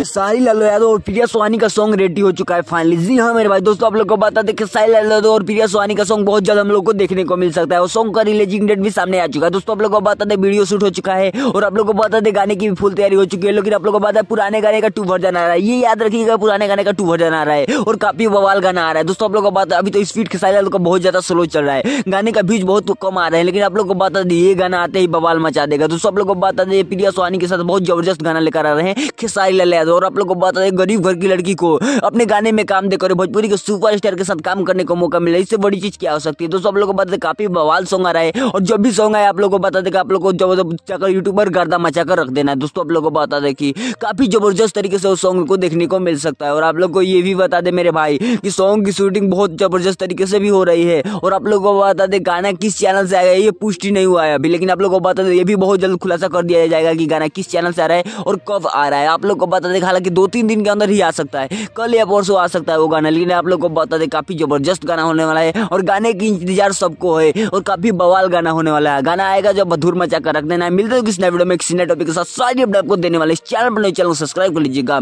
साहिल लालो यादव और प्रिया सोहानी का सॉन्ग रेडी हो चुका है फाइनली। जी हाँ मेरे भाई दोस्तों, आप लोग को बता दें कि साहिल यादव और प्रिया सोहानी का सॉन्ग बहुत जल्द हम लोग को देखने को मिल सकता है और सॉन्ग का रिलीजिंग डेट भी सामने आ चुका है। दोस्तों आप लोग को बता दें वीडियो शूट हो चुका है और आप लोग को बता दें गाने की भी फुल तैयारी हो चुकी है। लेकिन आप लोग को बता है पुराने गाने का 2 वर्जन आ रहा है, ये याद रखिएगा, पुराने गाने का 2 वर्जन आ रहा है और काफी बवाल गाना आ रहा है। दोस्तों आप लोग को बता है अभी तो स्पीड के साहिल यादव का बहुत ज्यादा स्लो चल रहा है, गाने का व्यूज बहुत कम आ रहे हैं, लेकिन आप लोग को बता दें ये गाना आते ही बवाल मचा देगा। दोस्तों आप लोग को बता दें प्रिया सोहानी के साथ बहुत जबरदस्त गाना लेकर आ रहे हैं साहिल यादव और आप लोग को बता दें गरीब घर की लड़की को अपने गाने में काम देकर भोजपुरी के सुपरस्टार के साथ काम करने को मौका मिला, इससे बड़ी चीज क्या हो सकती है। दोस्तों आप लोग को बता दें काफी बवाल सॉन्ग आ रहा है और जब भी सॉन्ग आए आप लोग को बता दें कि आप लोग को जबरदस्त यूट्यूबर गर्दा मचा कर रख देना है। दोस्तों आप लोग को बता दें कि काफी जबरदस्त तरीके से उस सॉन्ग को देखने को मिल सकता है और आप लोग को ये भी बता दें मेरे भाई कि सॉन्ग की शूटिंग बहुत जबरदस्त तरीके से भी हो रही है और आप लोग को बता दें गाना किस चैनल से आएगा ये पुष्टि नहीं हुआ है अभी, लेकिन आप लोग को बता दें ये भी बहुत जल्द खुलासा कर दिया जाएगा कि गाना किस चैनल से आ रहा है और कब आ रहा है। आप लोग को बता दें हालांकि 2-3 दिन के अंदर ही आ सकता है, कल या परसों आ सकता है वो गाना, लेकिन आप लोग को बता दें काफी जबरदस्त गाना होने वाला है और गाने की इंतजार सबको है और काफी बवाल गाना होने वाला है। गाना आएगा जब धूर मचा कर रख देना है। मिलते हैं किसी नए वीडियो में किसी नए टॉपिक के साथ, सारी अपडेट आपको देने वाले। इस चैनल पर नए चैनल को सब्सक्राइब कर लीजिएगा।